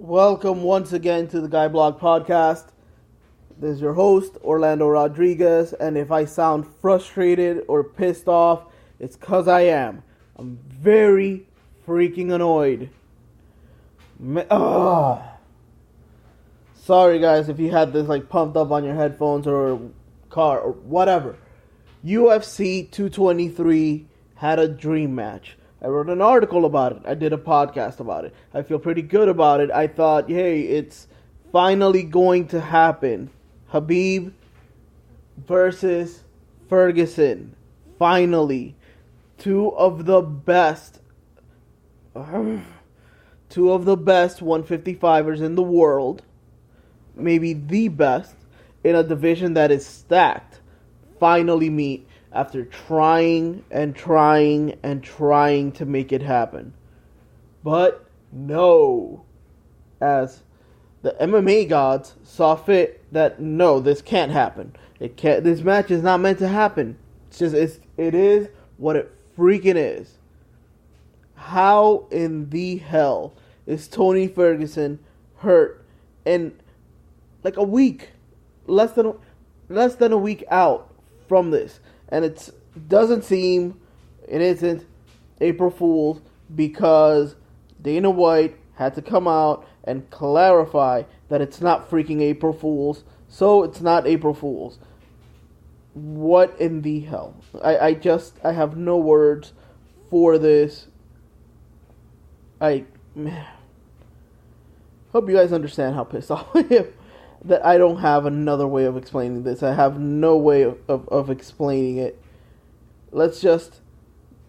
Welcome once again to the Guy Blog Podcast. This is your host, Orlando Rodriguez, and if I sound frustrated or pissed off, it's because I am. I'm very freaking annoyed. Sorry guys if you had this pumped up on your headphones or car or whatever. UFC 223 had a dream match. I wrote an article about it. I did a podcast about it. I feel pretty good about it. I thought, hey, it's finally going to happen. Khabib versus Ferguson. Finally. Two of the best 155ers in the world. Maybe the best in a division that is stacked. Finally meet. After trying to make it happen. But no. As the MMA gods saw fit that no, this can't happen. This match is not meant to happen. It is what it freaking is. How in the hell is Tony Ferguson hurt in a week? Less than a week out from this. And it isn't April Fool's because Dana White had to come out and clarify that it's not freaking April Fool's, so it's not April Fool's. What in the hell? I have no words for this. Hope you guys understand how pissed off I am. That I don't have another way of explaining this. I have no way of explaining it. Let's just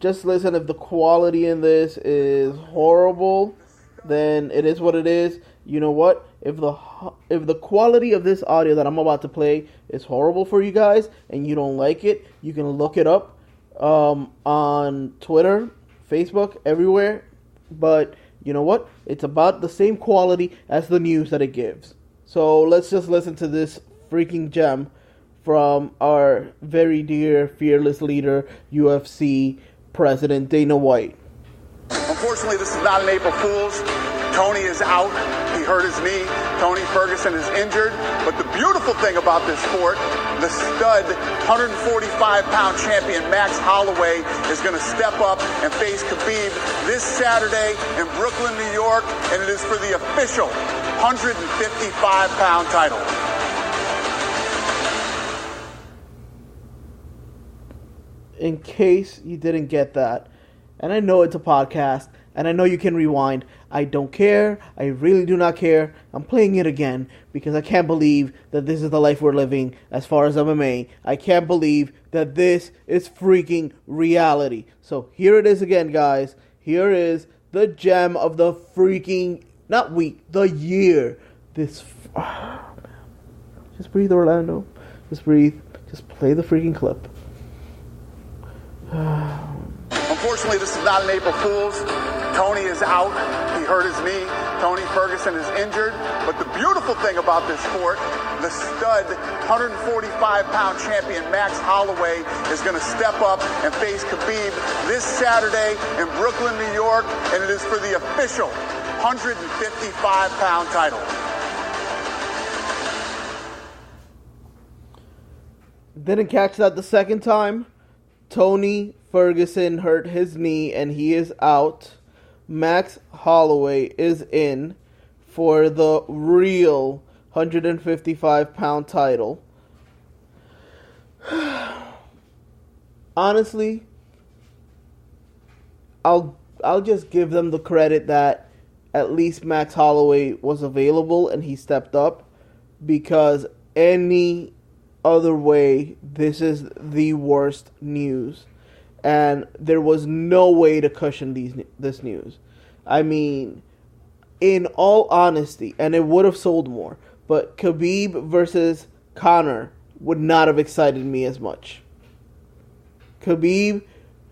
listen. If the quality in this is horrible, then it is what it is. You know what? If the quality of this audio that I'm about to play is horrible for you guys and you don't like it, you can look it up on Twitter, Facebook, everywhere. But you know what? It's about the same quality as the news that it gives. So let's just listen to this freaking gem from our very dear, fearless leader, UFC President Dana White. Unfortunately, this is not an April Fool's. Tony is out. He hurt his knee. Tony Ferguson is injured. But the beautiful thing about this sport, the stud 145-pound champion Max Holloway is going to step up and face Khabib this Saturday in Brooklyn, New York, and it is for the official 155-pound title. In case you didn't get that, and I know it's a podcast, and I know you can rewind, I don't care. I really do not care. I'm playing it again because I can't believe that this is the life we're living as far as MMA. I can't believe that this is freaking reality. So here it is again, guys. Here is the gem of the freaking, not week, the year. Just breathe, Orlando. Just breathe. Just play the freaking clip. Unfortunately, this is not an April Fool's. Tony is out. He hurt his knee. Tony Ferguson is injured. But the beautiful thing about this sport, the stud 145-pound champion Max Holloway is going to step up and face Khabib this Saturday in Brooklyn, New York, and it is for the official 155-pound title. Didn't catch that the second time. Tony Ferguson hurt his knee and he is out. Max Holloway is in for the real 155-pound title. Honestly, I'll just give them the credit that at least Max Holloway was available and he stepped up, because any other way, this is the worst news. And there was no way to cushion this news. I mean, in all honesty, and it would have sold more, but Khabib versus Conor would not have excited me as much. Khabib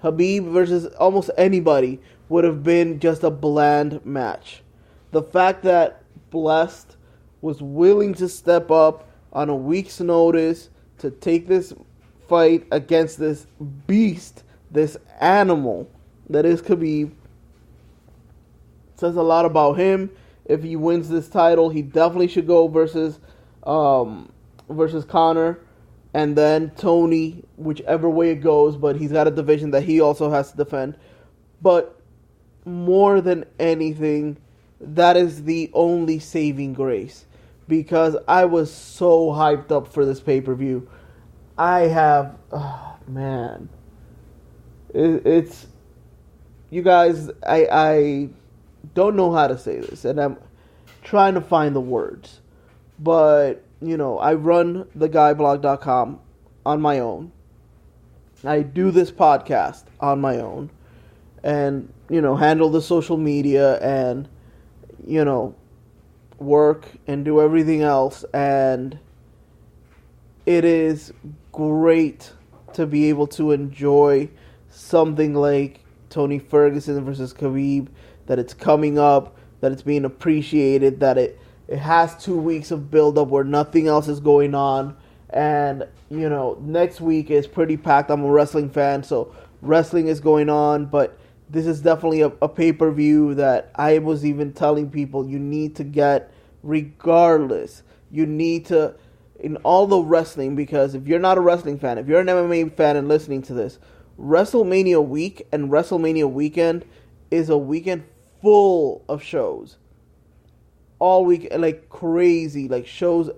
versus almost anybody would have been just a bland match. The fact that Blessed was willing to step up on a week's notice to take this fight against this beast, this animal that is Khabib, says a lot about him If he wins this title, he definitely should go versus Conor, and then Tony, whichever way it goes. But he's got a division that he also has to defend. But more than anything, that is the only saving grace, because I was so hyped up for this pay-per-view. It's you guys, I don't know how to say this, and I'm trying to find the words, but I run theguyblog.com on my own. I do this podcast on my own, and handle the social media, and work and do everything else, and it is great to be able to enjoy something like Tony Ferguson versus Khabib, that it's coming up, that it's being appreciated, that it has 2 weeks of build-up where nothing else is going on, and next week is pretty packed. I'm a wrestling fan, so wrestling is going on, but this is definitely a pay-per-view that I was even telling people you need to get regardless. You need to, in all the wrestling, because if you're not a wrestling fan, if you're an MMA fan and listening to this, WrestleMania week and WrestleMania weekend is a weekend full of shows. All week, like crazy, like shows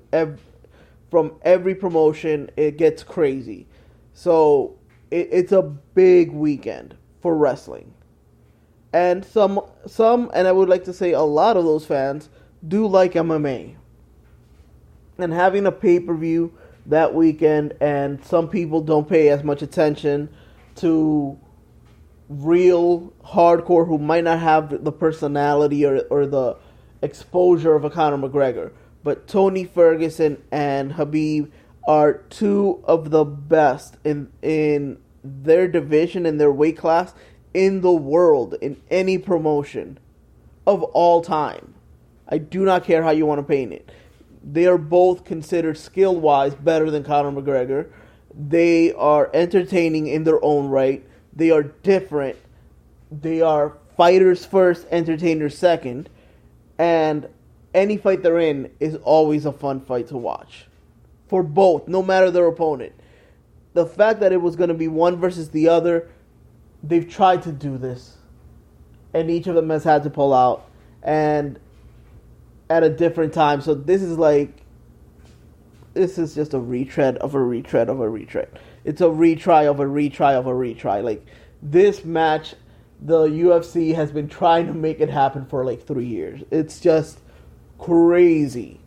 from every promotion. It gets crazy. So it's a big weekend for wrestling. And some, and I would like to say a lot of those fans do like MMA. And having a pay-per-view that weekend, and some people don't pay as much attention to real hardcore who might not have the personality or the exposure of a Conor McGregor. But Tony Ferguson and Khabib are two of the best in their division, in their weight class, in the world, in any promotion of all time. I do not care how you want to paint it. They are both considered skill-wise better than Conor McGregor. They are entertaining in their own right. They are different. They are fighters first, entertainers second. And any fight they're in is always a fun fight to watch. For both, no matter their opponent. The fact that it was going to be one versus the other, they've tried to do this. And each of them has had to pull out. And at a different time. So this is just a retread of a retread of a retread. It's a retry of a retry of a retry. Like, this match, the UFC has been trying to make it happen for like 3 years. It's just crazy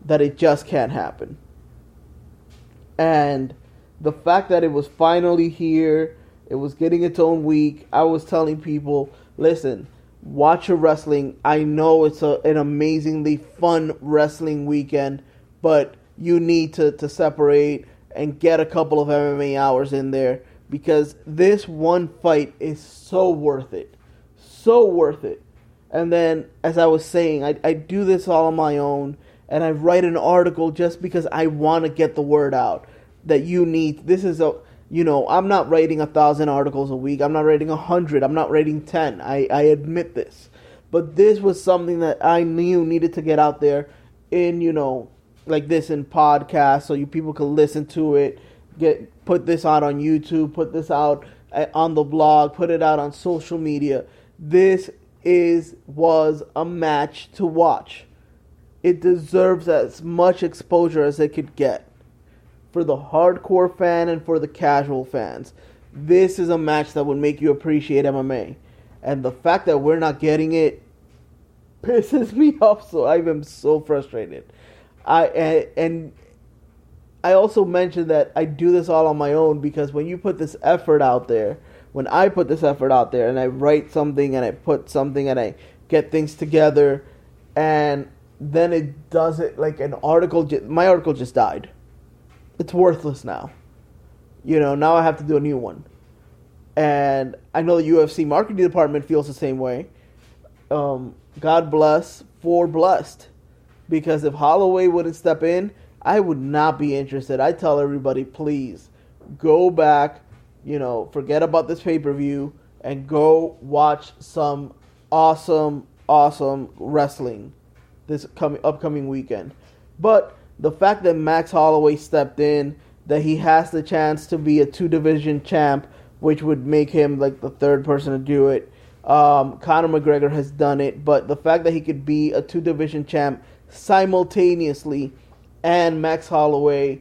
that it just can't happen. And the fact that it was finally here, it was getting its own week. I was telling people, listen, watch your wrestling. I know it's an amazingly fun wrestling weekend, but you need to separate and get a couple of MMA hours in there, because this one fight is so worth it. So worth it. And then, as I was saying, I do this all on my own, and I write an article just because I want to get the word out that you need. This is I'm not writing 1,000 articles a week. I'm not writing 100. I'm not writing 10. I admit this. But this was something that I knew needed to get out there in, like this, in podcasts, so you people can listen to it, put this out on YouTube, put this out on the blog, put it out on social media. This was a match to watch. It deserves as much exposure as it could get. For the hardcore fan and for the casual fans, this is a match that would make you appreciate MMA. And the fact that we're not getting it pisses me off. So I am so frustrated. I also mentioned that I do this all on my own, because when you put this effort out there, when I put this effort out there and I write something and I put something and I get things together, and then it does it like an article. My article just died. It's worthless now. Now I have to do a new one. And I know the UFC marketing department feels the same way. God bless for blessed. Because if Holloway wouldn't step in, I would not be interested. I tell everybody, please, go back, forget about this pay-per-view, and go watch some awesome, awesome wrestling. this upcoming weekend. But the fact that Max Holloway stepped in, that he has the chance to be a 2-division champ, which would make him like the third person to do it. Conor McGregor has done it, but the fact that he could be a 2-division champ simultaneously, and Max Holloway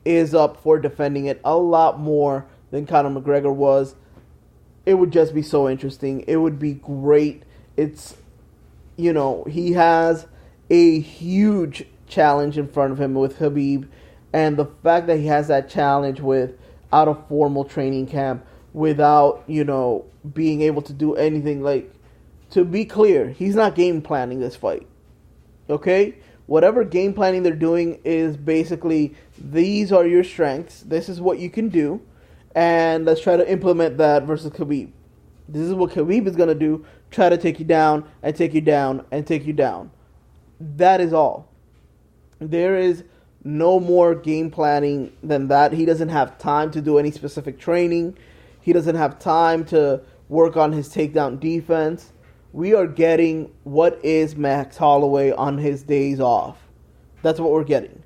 is up for defending it a lot more than Conor McGregor was, it would just be so interesting. It would be great. It's, he has a huge challenge in front of him with Khabib, and the fact that he has that challenge without a formal training camp, without, being able to do anything, like, to be clear, he's not game planning this fight. Okay? Whatever game planning they're doing is basically, these are your strengths, this is what you can do, and let's try to implement that versus Khabib. This is what Khabib is going to do, try to take you down, and take you down, and take you down. That is all. There is no more game planning than that. He doesn't have time to do any specific training. He doesn't have time to work on his takedown defense. We are getting what is Max Holloway on his days off. That's what we're getting.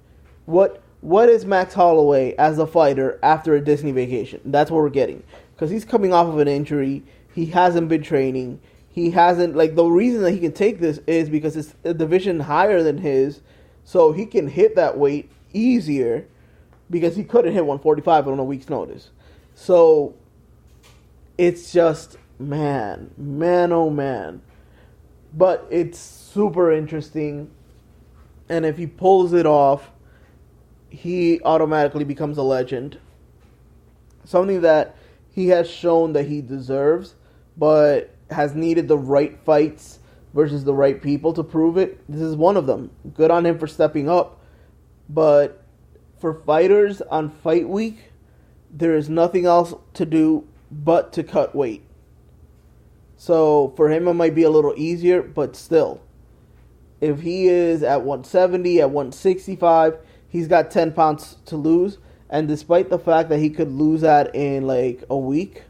What is Max Holloway as a fighter after a Disney vacation? That's what we're getting. Because he's coming off of an injury. He hasn't been training. He hasn't, the reason that he can take this is because it's a division higher than his. So he can hit that weight easier because he couldn't hit 145 on a week's notice. So it's just, man, oh man. But it's super interesting. And if he pulls it off, he automatically becomes a legend. Something that he has shown that he deserves, but has needed the right fights versus the right people to prove it. This is one of them. Good on him for stepping up. But for fighters on fight week, there is nothing else to do but to cut weight. So for him, it might be a little easier, but still. If he is at 170, at 165, he's got 10 pounds to lose. And despite the fact that he could lose that in a week,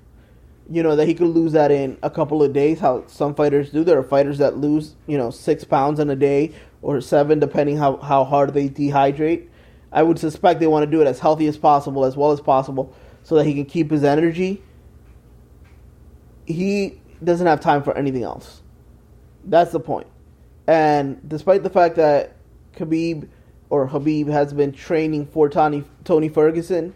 that he could lose that in a couple of days, how some fighters do. There are fighters that lose, 6 pounds in a day or 7, depending how hard they dehydrate. I would suspect they want to do it as healthy as possible, as well as possible, so that he can keep his energy. He doesn't have time for anything else. That's the point. And despite the fact that Habib has been training for Tony Ferguson,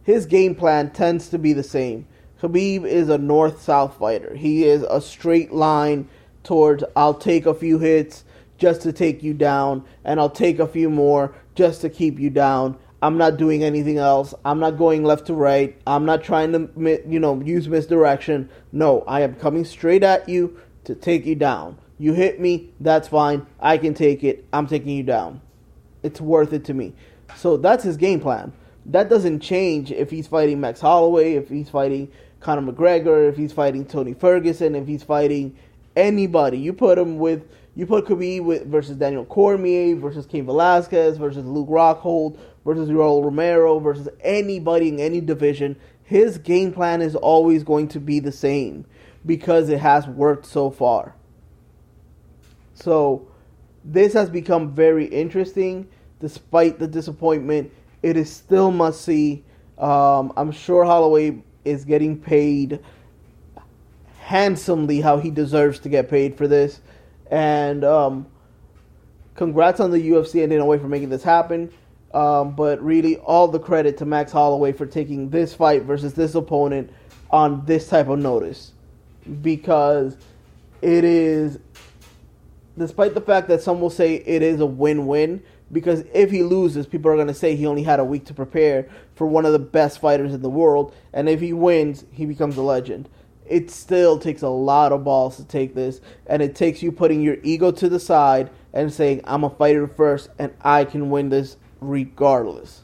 his game plan tends to be the same. Khabib is a north-south fighter. He is a straight line towards, I'll take a few hits just to take you down, and I'll take a few more just to keep you down. I'm not doing anything else. I'm not going left to right. I'm not trying to, use misdirection. No, I am coming straight at you to take you down. You hit me, that's fine. I can take it. I'm taking you down. It's worth it to me. So that's his game plan. That doesn't change if he's fighting Max Holloway, if he's fighting Conor McGregor, if he's fighting Tony Ferguson, if he's fighting anybody. You put Khabib versus Daniel Cormier, versus Cain Velasquez, versus Luke Rockhold, versus Yoel Romero, versus anybody in any division. His game plan is always going to be the same because it has worked so far. So this has become very interesting. Despite the disappointment, it is still must-see. I'm sure Holloway is getting paid handsomely how he deserves to get paid for this. And congrats on the UFC and Dana White for making this happen. But really, all the credit to Max Holloway for taking this fight versus this opponent on this type of notice. Because it is, despite the fact that some will say it is a win-win, because if he loses, people are going to say he only had a week to prepare for one of the best fighters in the world, and if he wins, he becomes a legend. It still takes a lot of balls to take this, and it takes you putting your ego to the side and saying, I'm a fighter first, and I can win this regardless.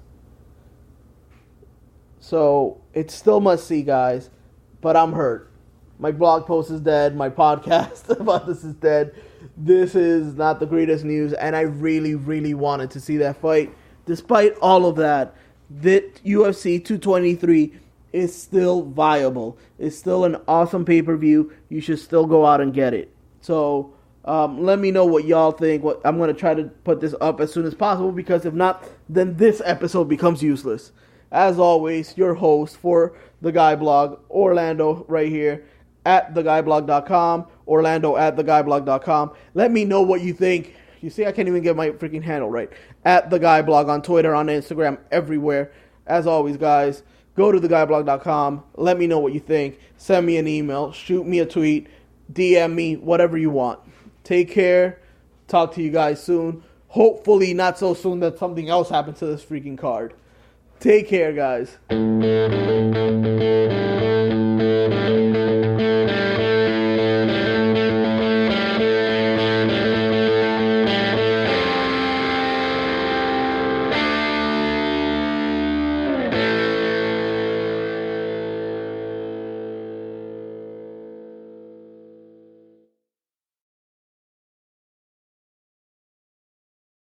So, it's still must-see, guys, but I'm hurt. My blog post is dead, my podcast about this is dead. This is not the greatest news, and I really, really wanted to see that fight. Despite all of that, that UFC 223 is still viable. It's still an awesome pay-per-view. You should still go out and get it. So, Let me know what y'all think. I'm going to try to put this up as soon as possible, because if not, then this episode becomes useless. As always, your host for The Guy Blog, Orlando, right here at theguyblog.com, Orlando at theguyblog.com. Let me know what you think. You see, I can't even get my freaking handle right. At The Guy Blog on Twitter, on Instagram, everywhere. As always, guys, go to theguyblog.com. Let me know what you think. Send me an email. Shoot me a tweet. DM me. Whatever you want. Take care. Talk to you guys soon. Hopefully not so soon that something else happens to this freaking card. Take care, guys.